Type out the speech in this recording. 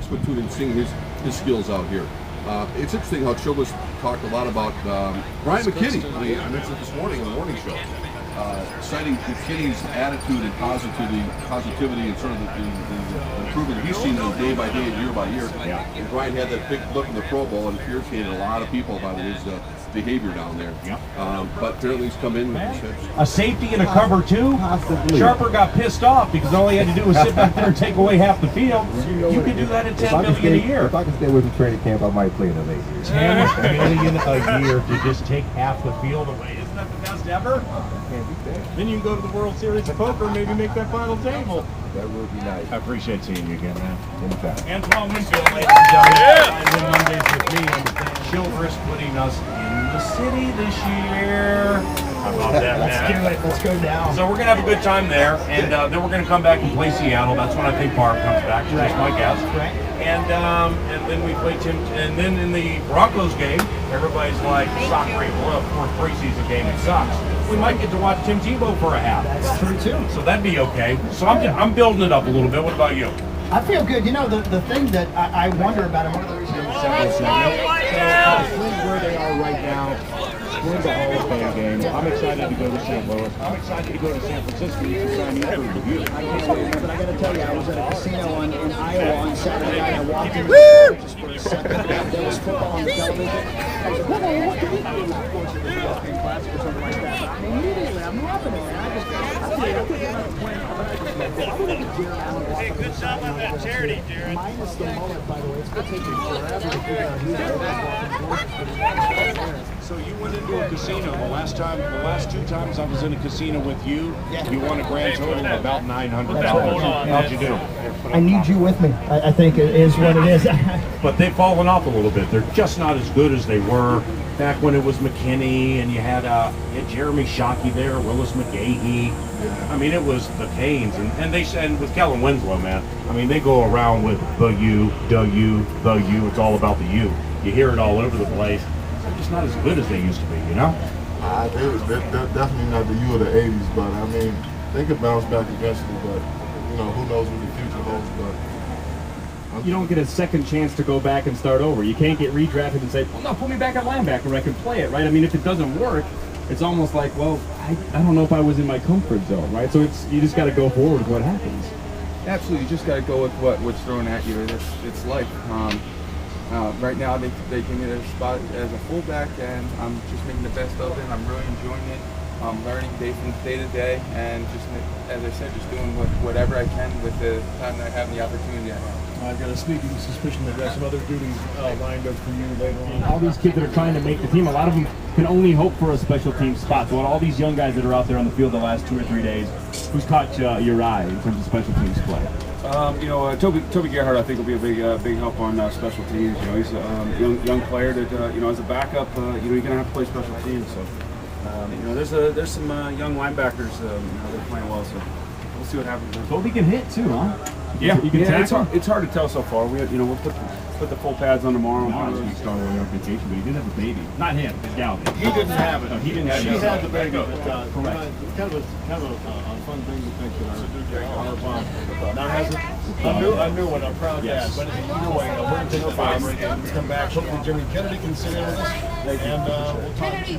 platoon and seeing his skills out here. It's interesting how Chilvis talked a lot about Brian McKinney. I mentioned it this morning on the morning show, citing McKinney's attitude and positivity and sort of the improvement he's seen day by day and year by year. Yeah. And Brian had that big look in the Pro Bowl and irritated a lot of people about his behavior down there. Yeah. But apparently he's come in with a safety and a cover two. Possibly. Sharper got pissed off because all he had to do was sit back there and take away half the field. You can do that at $10 million a year. If I can stay away from training camp, I might play in the league. $10 million a year to just take half the field away. Isn't that the best ever? Can't beat that. Then you can go to the World Series of Poker and maybe make that final table. That would be nice. I appreciate seeing you again, man. Anytime. Antoine Winfield, ladies and gentlemen. Win Mondays with me and Chilvis putting us in the city this year. I love that, man. Let's do it. Let's go now. So we're going to have a good time there, and then we're going to come back and play Seattle. That's when I think Barb comes back. She's my guess. Right. And then we play Tim. And then in the Broncos game, everybody's like, "Sock rate, well, fourth preseason game, it sucks." We might get to watch Tim Tebow for a half. That's true too. So that'd be okay. So I'm building it up a little bit. What about you? I feel good. You know, the thing that I wonder about, and one of the reasons Where they are right now, we're in the Hall of Fame game. I'm excited to go to St. Louis. I'm excited to go to San Francisco to sign me up for review. I can't wait, but I got to tell you, I was at a casino in Iowa on Saturday night. I walked in the just for a second. There was football on television. I was like, whoa, what can we do? Of course, it was a European Classic or something like that. I mean, immediately, I'm loving it. I Hey, good job on that charity, Jared. minus the mullet, by the way. It's going to take me forever to figure out who that is. So you went into a casino the last two times I was in a casino with you. Yeah. You won a grand total of about $900. How'd you do? I need you with me. I think it is what it is. But they've fallen off a little bit. They're just not as good as they were back when it was McKinney and you had Jeremy Shockey there, Willis McGahee. I mean, it was the Canes, and with Kellen Winslow, man. I mean, they go around with the U. It's all about the U. You hear it all over the place. They're just not as good as they used to be, you know. They're definitely not the U of the '80s, but I mean, they could bounce back eventually. But you know, who knows what the future holds? But you don't get a second chance to go back and start over. You can't get redrafted and say, well, no, put me back at linebacker where I can play it, right? I mean, if it doesn't work, it's almost like, well, I don't know if I was in my comfort zone, right? So you just got to go forward with what happens. Absolutely, you just got to go with what's thrown at you. It's life. Right now, they give me a spot as a fullback, and I'm just making the best of it. I'm really enjoying it. I'm learning day to day, and just, as I said, just doing whatever I can with the time that I have and the opportunity I have. I've got a sneaking suspicion that there's some other duties lined up for you later on. All these kids that are trying to make the team, a lot of them can only hope for a special team spot. So all these young guys that are out there on the field the last 2 or 3 days, who's caught your eye in terms of special teams play? Toby Gerhardt, I think, will be a big help on special teams. You know, he's a young player that as a backup, you're gonna have to play special teams. So, there's some young linebackers that are playing well. So we'll see what happens. Toby can hit too, huh? Yeah, you can tackle. It's hard to tell so far. We'll put the full pads on tomorrow. He started going on vacation, but he did have a baby. Not him, his gal did. He didn't have it. No, he didn't have She it. had the baby. Correct. Kind of a fun thing to think that our mom now has it. I knew what I'm proud Yes. of that. But either way, we're going to take a 5 break and come back. Hopefully Jimmy Kennedy can sit in with us. And we'll talk to you.